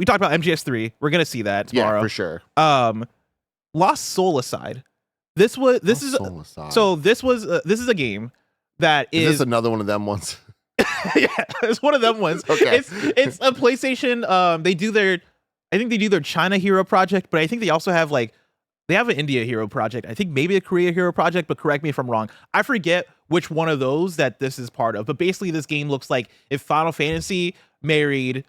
we talked about MGS3. We're gonna see that tomorrow. Yeah, for sure. Lost Soul aside, this is this is a game that is this another one of them ones? yeah, it's one of them ones. Okay. It's a PlayStation. I think they do their China Hero project, but I think they also have they have an India Hero project. I think maybe a Korea Hero project, but correct me if I'm wrong. I forget which one of those that this is part of. But basically, this game looks like if Final Fantasy married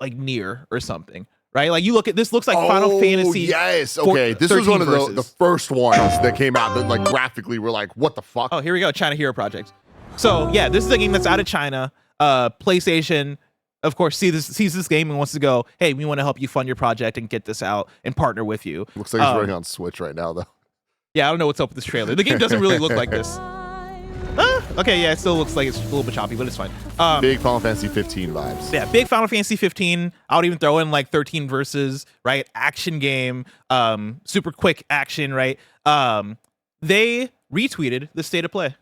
like Nier or something, right? Like you look at this, looks like Final Fantasy. Yes. Okay. This was one of the first ones that came out that like graphically were like, what the fuck? Oh, here we go. China Hero project. So yeah, this is a game that's out of China. PlayStation, of course, sees this game and wants to go, hey, we want to help you fund your project and get this out and partner with you. Looks like it's running on Switch right now, though. Yeah, I don't know what's up with this trailer. The game doesn't really look like this. Okay, yeah, it still looks like it's a little bit choppy, but it's fine. Big Final Fantasy 15 vibes. Yeah, big Final Fantasy 15. I would even throw in like 13 verses, right? Action game, super quick action, right? They retweeted the state of play.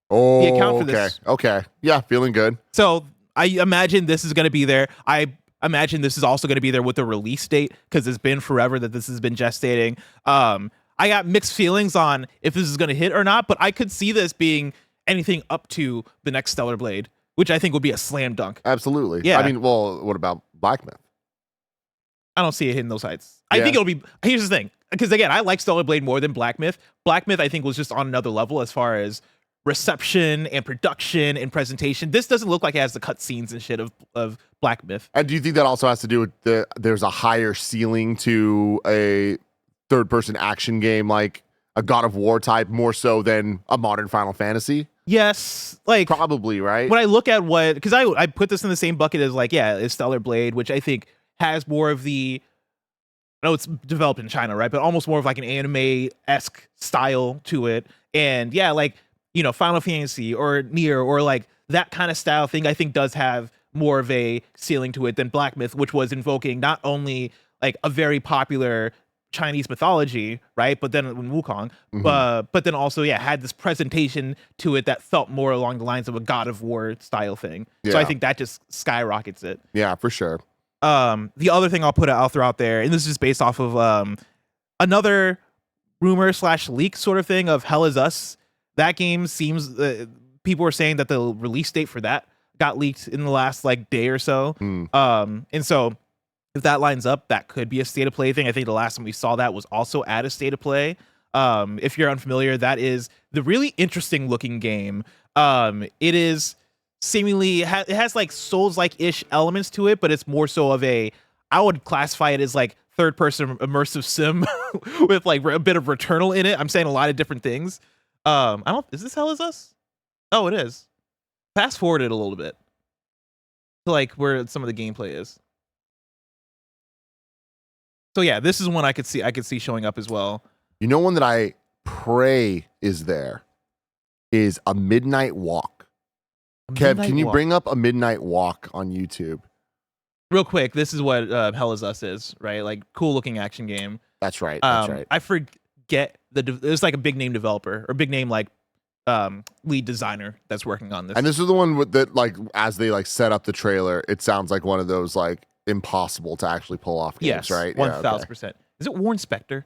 Oh, the account for this. Okay. Yeah, feeling good. So I imagine this is going to be there. I imagine this is also going to be there with the release date because it's been forever that this has been gestating. I got mixed feelings on if this is going to hit or not, but I could see this being anything up to the next Stellar Blade, which I think would be a slam dunk. Absolutely. Yeah. I mean, well, what about Black Myth? I don't see it hitting those heights. I think it'll be. Here's the thing, because again, I like Stellar Blade more than Black Myth. Black Myth, I think, was just on another level as far as reception and production and presentation. This doesn't look like it has the cutscenes and shit of Black Myth. And do you think that also has to do with there's a higher ceiling to a third-person action game like a God of War type more so than a modern Final Fantasy? Yes, like probably, right? When I look at because I put this in the same bucket as it's Stellar Blade, which I think has more of the, I know it's developed in China, right? But almost more of like an anime-esque style to it. And yeah, like, Final Fantasy or Nier or like that kind of style thing, I think does have more of a ceiling to it than Black Myth, which was invoking not only like a very popular Chinese mythology, right? But then Wukong, but then also, had this presentation to it that felt more along the lines of a God of War style thing. Yeah. So I think that just skyrockets it. Yeah, for sure. The other thing I'll throw out there, and this is just based off of another rumor / leak sort of thing of Hell Is Us. That game seems people were saying that the release date for that got leaked in the last like day or so. And so if that lines up, that could be a state of play thing. I think the last time we saw that was also at a state of play. If you're unfamiliar, that is the really interesting looking game. It is seemingly it has like Souls-like ish elements to it, but it's more so of I would classify it as like third person immersive sim with like a bit of Returnal in it. I'm saying a lot of different things. Is this Hell Is Us? Oh, it is. Fast forward it a little bit to like where some of the gameplay is. So yeah, this is one I could see showing up as well. One that I pray is there is A Midnight Walk. Kev, can you bring up A Midnight Walk on YouTube? Real quick, this is what Hell Is Us is, right? Like cool looking action game. That's right. That's right. I forget it's like a big name developer or big name like lead designer that's working on this. And this is the one that like as they like set up the trailer, it sounds like one of those like impossible to actually pull off games, right? 1000%. Is it Warren Spector?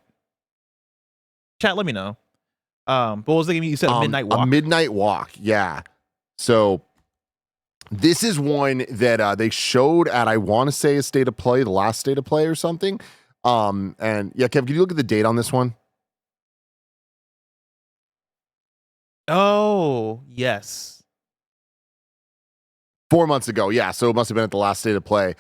Chat, let me know. But what was the game you said? A Midnight Walk. A Midnight Walk, yeah. So this is one that they showed at, I want to say, a state of play, the last state of play or something. And yeah, Kev, can you look at the date on this one? Oh, yes. 4 months ago, yeah. So it must have been at the last state of play.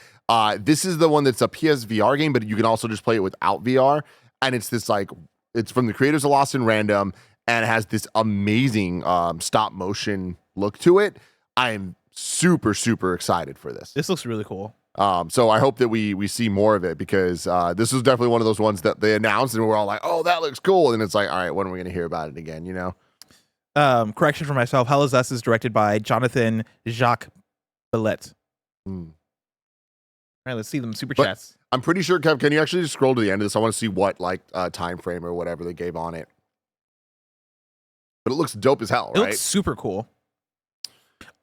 This is the one that's a PSVR game, but you can also just play it without VR. And it's this like, it's from the creators of Lost in Random, and it has this amazing stop motion look to it. I am super, super excited for this. This looks really cool. So I hope that we see more of it, because this was definitely one of those ones that they announced and we're all like, oh, that looks cool. And it's like, all right, when are we going to hear about it again, Correction for myself. Hell Is Us is directed by Jonathan Jacques Bellette. All right, let's see them super chats. I'm pretty sure, Kev, can you actually just scroll to the end of this? I want to see what like time frame or whatever they gave on it. But it looks dope as hell, right? It looks super cool.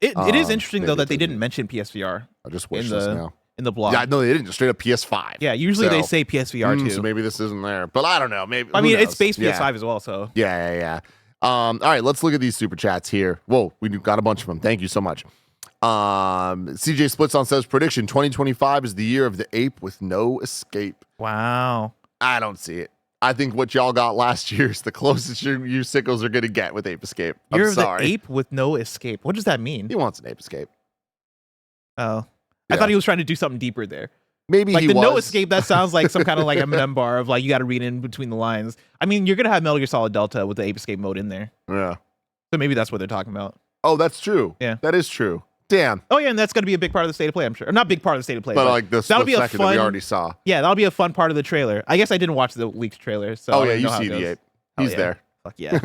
It is interesting though that they didn't mention PSVR. I'll just wish this now. in the blog. Yeah, no, they didn't. Just straight up PS5. Yeah, usually they So- say PSVR too. So maybe this isn't there, but I don't know. Maybe I who mean, it's knows? based Yeah. PS5 as well, so. Yeah. All right, let's look at these super chats here. Whoa, we got a bunch of them. Thank you so much. CJ Splitson says prediction 2025 is the year of the ape with no escape. Wow. I don't see it. I think what y'all got last year is the closest you sickles are gonna get with Ape Escape. I'm You're sorry. the ape with no escape. What does that mean? He wants an Ape Escape. Oh. I Yeah. thought he was trying to do something deeper there. Maybe Like he the was. no escape, that sounds like some kind of like Eminem bar of like you got to read in between the lines. I mean, you're gonna have Metal Gear Solid Delta with the Ape Escape mode in there, Yeah. so maybe that's what they're talking about. Oh, that's true. Yeah. That is true. Damn. Oh yeah, and that's gonna be a big part of the state of play, I'm sure. Or not big part of the state of play, But like the that'll split be a second that we fun- already saw. yeah, that'll be a fun part of the trailer. I guess I didn't watch the leaked trailer, so I Oh don't yeah, know you how see it the goes. ape. Hell He's yeah. there. Fuck yeah.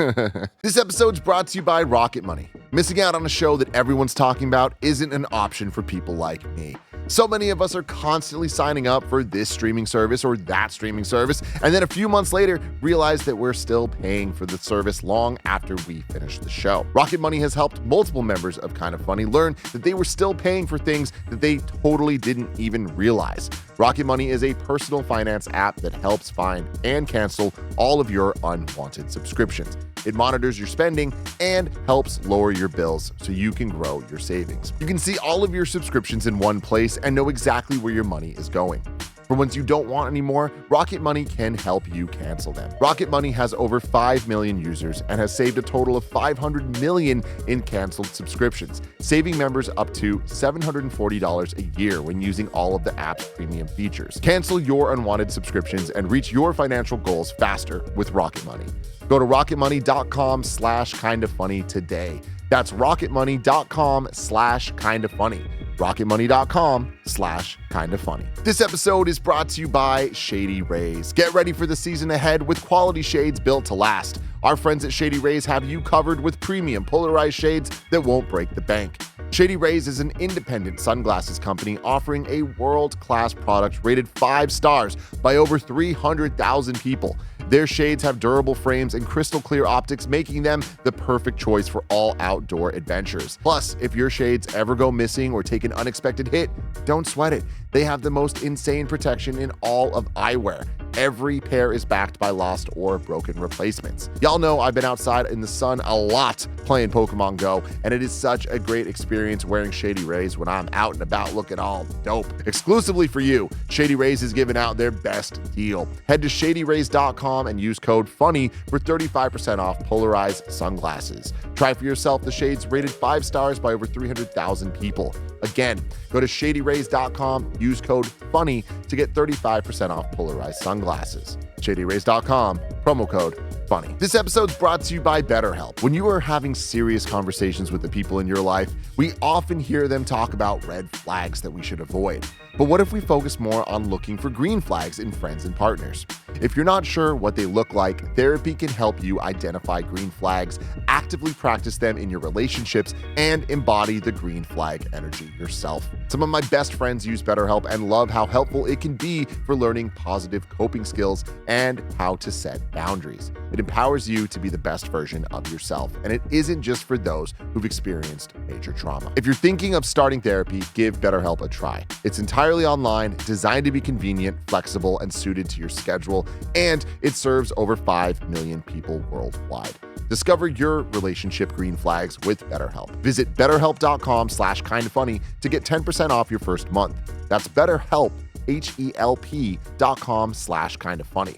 This episode's brought to you by Rocket Money. Missing out on a show that everyone's talking about isn't an option for people like me. So many of us are constantly signing up for this streaming service or that streaming service, and then a few months later realize that we're still paying for the service long after we finish the show. Rocket Money has helped multiple members of Kind of Funny learn that they were still paying for things that they totally didn't even realize. Rocket Money is a personal finance app that helps find and cancel all of your unwanted subscriptions. It monitors your spending and helps lower your bills so you can grow your savings. You can see all of your subscriptions in one place and know exactly where your money is going. For ones you don't want anymore, Rocket Money can help you cancel them. Rocket Money has over 5 million users and has saved a total of $500 million in canceled subscriptions, saving members up to $740 a year when using all of the app's premium features. Cancel your unwanted subscriptions and reach your financial goals faster with Rocket Money. Go to rocketmoney.com/kindafunny today. That's rocketmoney.com/kindafunny. rocketmoney.com/kindafunny. This episode is brought to you by Shady Rays. Get ready for the season ahead with quality shades built to last. Our friends at Shady Rays have you covered with premium polarized shades that won't break the bank. Shady Rays is an independent sunglasses company offering a world-class product rated 5 stars by over 300,000 people. Their shades have durable frames and crystal clear optics, making them the perfect choice for all outdoor adventures. Plus, if your shades ever go missing or take an unexpected hit, don't sweat it. They have the most insane protection in all of eyewear. Every pair is backed by lost or broken replacements. Y'all know I've been outside in the sun a lot playing Pokemon Go, and it is such a great experience wearing Shady Rays when I'm out and about looking all dope. Exclusively for you, Shady Rays is giving out their best deal. Head to shadyrays.com and use code FUNNY for 35% off polarized sunglasses. Try for yourself the shades rated 5 stars by over 300,000 people. Again, go to shadyrays.com, use code FUNNY to get 35% off polarized sunglasses. shadyrays.com, promo code FUNNY. This episode's brought to you by BetterHelp. When you are having serious conversations with the people in your life, we often hear them talk about red flags that we should avoid. But what if we focus more on looking for green flags in friends and partners? If you're not sure what they look like, therapy can help you identify green flags, actively practice them in your relationships, and embody the green flag energy yourself. Some of my best friends use BetterHelp and love how helpful it can be for learning positive coping skills and how to set boundaries. It empowers you to be the best version of yourself, and it isn't just for those who've experienced major trauma. If you're thinking of starting therapy, give BetterHelp a try. It's entirely online, designed to be convenient, flexible, and suited to your schedule, and it serves over 5 million people worldwide. Discover your relationship green flags with BetterHelp. Visit betterhelp.com/kindafunny to get 10% off your first month. That's BetterHelp, HELP.com/kindafunny.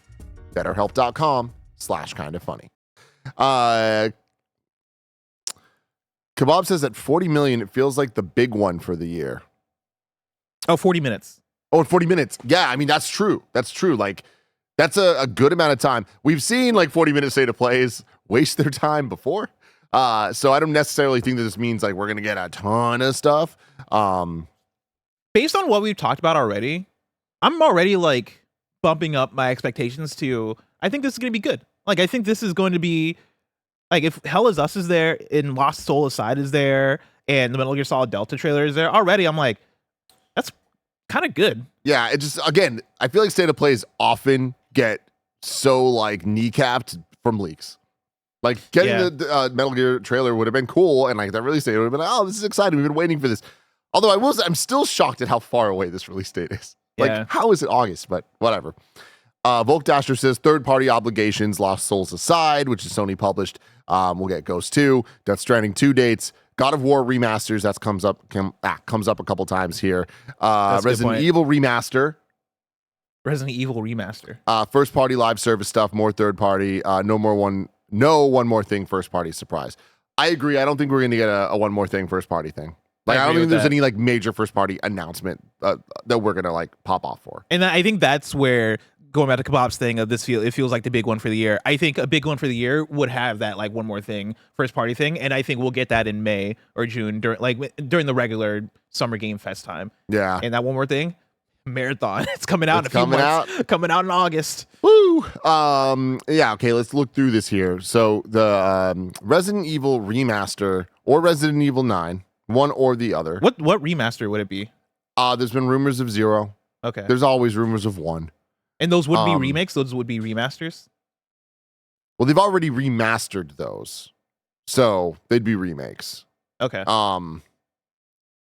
BetterHelp.com/kindafunny. Kebab says at 40 million, it feels like the big one for the year. Oh, 40 minutes. Oh, 40 minutes. Yeah, I mean, that's true. That's true. Like, that's a good amount of time. We've seen like 40-minute state of plays waste their time before. So I don't necessarily think that this means like we're going to get a ton of stuff. Based on what we've talked about already, I'm already like bumping up my expectations to, I think this is going to be good. Like, I think this is going to be, like, if Hell Is Us is there and Lost Soul Aside is there and the Metal Gear Solid Delta trailer is there, already I'm like, that's kind of good. Yeah, it just, again, I feel like state of plays often get so like kneecapped from leaks. Like getting the Metal Gear trailer would have been cool, and like that release date would have been, oh, this is exciting. We've been waiting for this. Although I'm still shocked at how far away this release date is. Like, Yeah. how is it August? But whatever. Volk Dasher says third-party obligations, Lost Souls aside, which is Sony published. We'll get Ghost 2, Death Stranding 2 dates, God of War remasters. That comes up a couple times here. Resident Evil remaster. Resident Evil remaster. First-party live service stuff, more third-party. No one more thing first-party surprise. I agree. I don't think we're going to get a one more thing first-party thing. Like, I don't think there's any like major first-party announcement that we're going to like pop off for. And I think that's where, going back to Kebab's thing of this, it feels like the big one for the year. I think a big one for the year would have that like one more thing first party thing, and I think we'll get that in May or June during the regular Summer Game Fest time. Yeah, and that one more thing, Marathon. It's coming out it's in a few months. Coming out in August. Woo! Yeah. Okay, let's look through this here. So the Resident Evil remaster or Resident Evil 9, one or the other. What remaster would it be? There's been rumors of 0. Okay. There's always rumors of 1. And those would be remakes? Those would be remasters? Well, they've already remastered those. So they'd be remakes. Okay.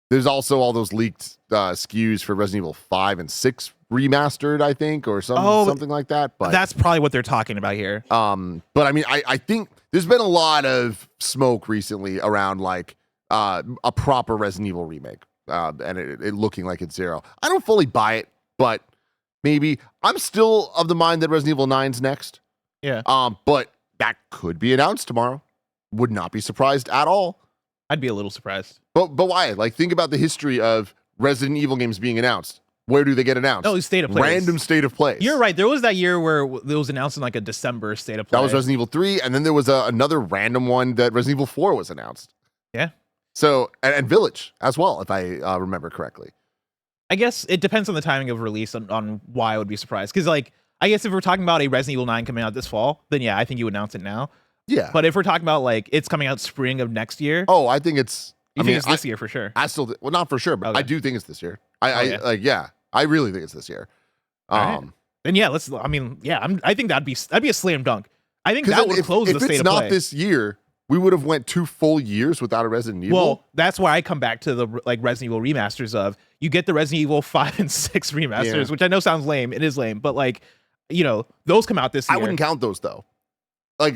There's also all those leaked SKUs for Resident Evil 5 and 6 remastered, I think, or something like that. But that's probably what they're talking about here. But I mean, I think there's been a lot of smoke recently around like a proper Resident Evil remake. And it looking like it's 0. I don't fully buy it, but maybe. I'm still of the mind that Resident Evil 9's next. Yeah. But that could be announced tomorrow. Would not be surprised at all. I'd be a little surprised. But why? Like, think about the history of Resident Evil games being announced. Where do they get announced? Oh, state of play. Random state of play. You're right. There was that year where it was announced in like a December state of play. That was Resident Evil 3, and then there was another random one that Resident Evil 4 was announced. Yeah. So, and Village as well, if I remember correctly. I guess it depends on the timing of release on why I would be surprised. Because, like, I guess if we're talking about a Resident Evil 9 coming out this fall, then yeah, I think you would announce it now. Yeah. But if we're talking about, like, it's coming out spring of next year. Oh, I think it's... I mean, it's this year for sure. I still... Well, not for sure, but okay. I do think it's this year. I really think it's this year. Right. Then yeah, I think that'd be a slam dunk. I think that would close the state of play. If it's not this year, we would have went 2 full years without a Resident Evil. Well, that's why I come back to the like Resident Evil remasters of you get the Resident Evil 5 and 6 remasters, which I know sounds lame. It is lame, but like, you know, those come out this year. I wouldn't count those though. Like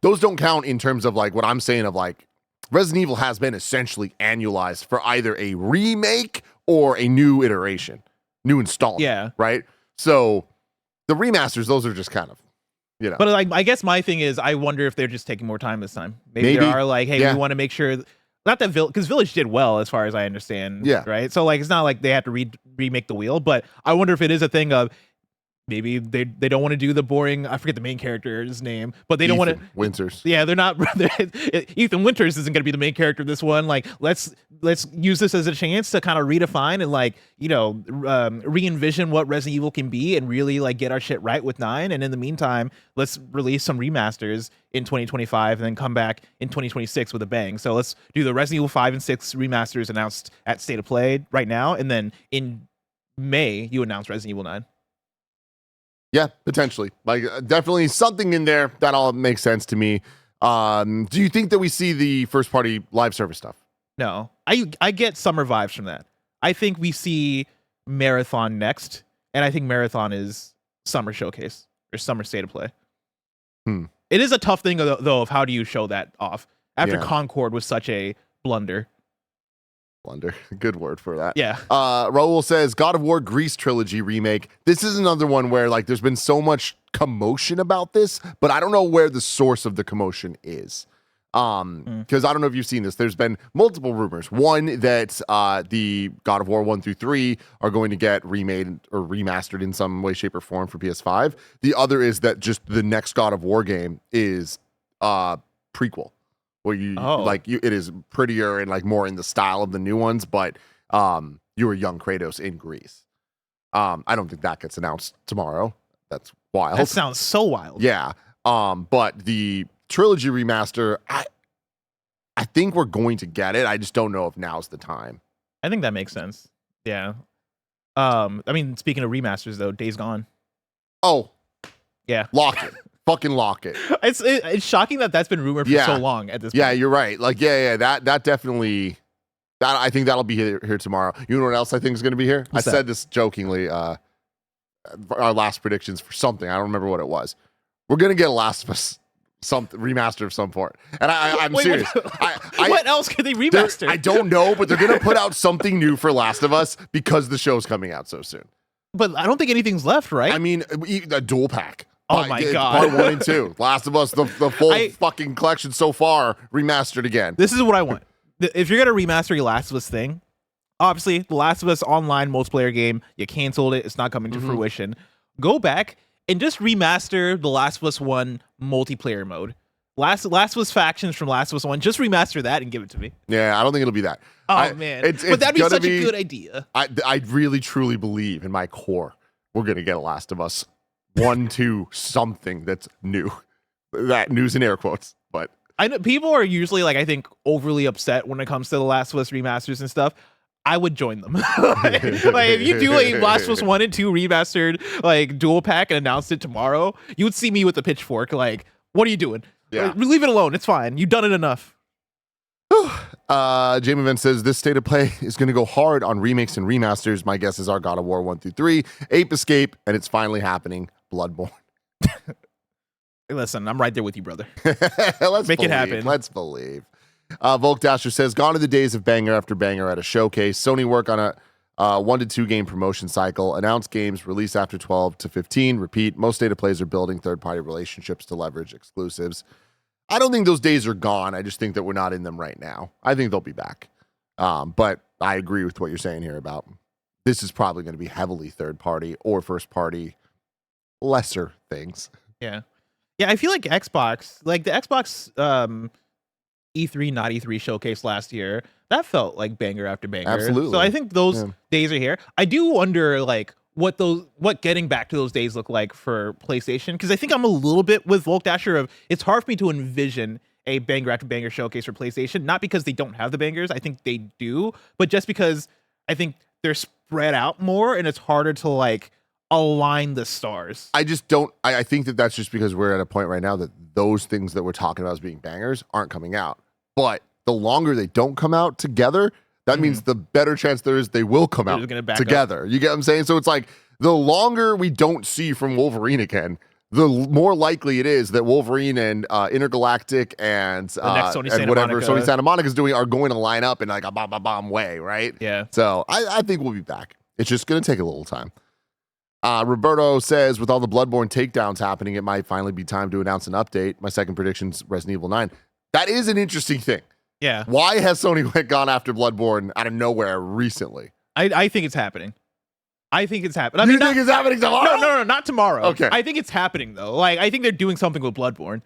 those don't count in terms of like what I'm saying of like Resident Evil has been essentially annualized for either a remake or a new iteration, new installment. Yeah. Right. So the remasters, those are just kind of, you know. But like, I guess my thing is, I wonder if they're just taking more time this time. Maybe. They are like, hey, we want to make sure. Not that because Village did well, as far as I understand. Yeah. Right. So like, it's not like they have to remake the wheel, but I wonder if it is a thing of maybe they don't want to do the boring. I forget the main character's name, but they don't want to. Winters. Yeah, they're not. Ethan Winters isn't going to be the main character of this one. Like, let's use this as a chance to kind of redefine and like, you know, re-envision what Resident Evil can be and really like get our shit right with 9. And in the meantime, let's release some remasters in 2025 and then come back in 2026 with a bang. So let's do the Resident Evil 5 and 6 remasters announced at State of Play right now, and then in May you announce Resident Evil 9. Yeah, potentially. Like, definitely something in there that all makes sense to me. Do you think that we see the first party live service stuff? No. I get summer vibes from that. I think we see Marathon next, and I think Marathon is summer showcase or summer state of play. It is a tough thing, though, of how do you show that off after Concord was such a blunder. Good word for that. Yeah. Raul says God of War Grease trilogy remake. This is another one where like there's been so much commotion about this, but I don't know where the source of the commotion is. Because I don't know if you've seen this. There's been multiple rumors. One that the God of War 1 through 3 are going to get remade or remastered in some way, shape, or form for PS5. The other is that just the next God of War game is prequel. Where it is prettier and like more in the style of the new ones, but you were young Kratos in Greece. I don't think that gets announced tomorrow. That's wild. That sounds so wild. Yeah. But the trilogy remaster, I think we're going to get it. I just don't know if now's the time. I think that makes sense. Yeah. I mean, speaking of remasters though, Days Gone. Oh. Yeah. Lock it. Fucking lock it. It's shocking that that's been rumored for so long at this point. Yeah, you're right. Like, that definitely I think that'll be here tomorrow. You know what else I think is going to be here? What's I that? said this jokingly. Our last predictions for something. I don't remember what it was. We're going to get a Last of Us remaster of some sort. And I'm Wait, serious. What else could they remaster? I don't know, but they're going to put out something new for Last of Us because the show's coming out so soon. But I don't think anything's left, right? I mean, a dual pack. Oh my God. Part 1 and 2. Last of Us, the full fucking collection so far, remastered again. This is what I want. If you're going to remaster a Last of Us thing, obviously, the Last of Us online multiplayer game, you canceled it. It's not coming to fruition. Go back and just remaster the Last of Us 1 multiplayer mode. Last of Us factions from Last of Us 1, just remaster that and give it to me. Yeah, I don't think it'll be that. Oh, man. But that'd be such a good idea. I really, truly believe in my core we're going to get a Last of Us 1, 2, something that's new. That news in air quotes, but I know people are usually like, I think, overly upset when it comes to the Last of Us remasters and stuff. I would join them. like if you do a Last of Us 1 and 2 remastered like dual pack and announced it tomorrow, you would see me with the pitchfork. Like, what are you doing? Yeah. Leave it alone. It's fine. You've done it enough. Jamie Vent says this state of play is going to go hard on remakes and remasters. My guess is our God of War 1 through 3, Ape Escape, and it's finally happening. Bloodborne. Listen, I'm right there with you, brother. Let's Make believe, it happen. Let's believe. Volk Dasher says, gone are the days of banger after banger at a showcase. Sony work on a 1 to 2 game promotion cycle. Announce games, release after 12 to 15. Repeat. Most state of plays are building third-party relationships to leverage exclusives. I don't think those days are gone. I just think that we're not in them right now. I think they'll be back. But I agree with what you're saying here about this is probably going to be heavily third-party or first-party, lesser things. Yeah. Yeah, I feel like Xbox, like the Xbox E3, not E3 showcase last year, that felt like banger after banger. Absolutely. So I think those days are here. I do wonder like what getting back to those days look like for PlayStation, because I think I'm a little bit with Volk Dasher of it's hard for me to envision a banger after banger showcase for PlayStation, not because they don't have the bangers, I think they do, but just because I think they're spread out more and it's harder to like align the stars. I just don't. I think that that's just because we're at a point right now that those things that we're talking about as being bangers aren't coming out. But the longer they don't come out together, that means the better chance there is they will come out together. You get what I'm saying? So it's like the longer we don't see from Wolverine again, the more likely it is that Wolverine and Intergalactic and whatever Sony Santa Monica is doing are going to line up in like a bomb way, right? Yeah. So I think we'll be back. It's just going to take a little time. Roberto says, with all the Bloodborne takedowns happening, it might finally be time to announce an update. My second prediction's Resident Evil 9. That is an interesting thing. Yeah. Why has Sony gone after Bloodborne out of nowhere recently? I think it's happening. I think it's happening. I mean, think it's happening tomorrow? No, not tomorrow. Okay. I think it's happening though. Like I think they're doing something with Bloodborne.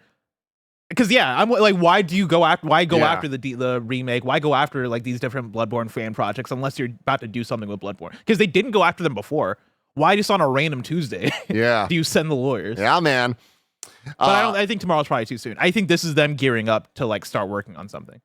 Because yeah, I'm like, why do you go after? Why go after the remake? Why go after like these different Bloodborne fan projects unless you're about to do something with Bloodborne? Because they didn't go after them before. Why just on a random Tuesday? Yeah. Do you send the lawyers? Yeah, man. But I think tomorrow's probably too soon. I think this is them gearing up to like start working on something.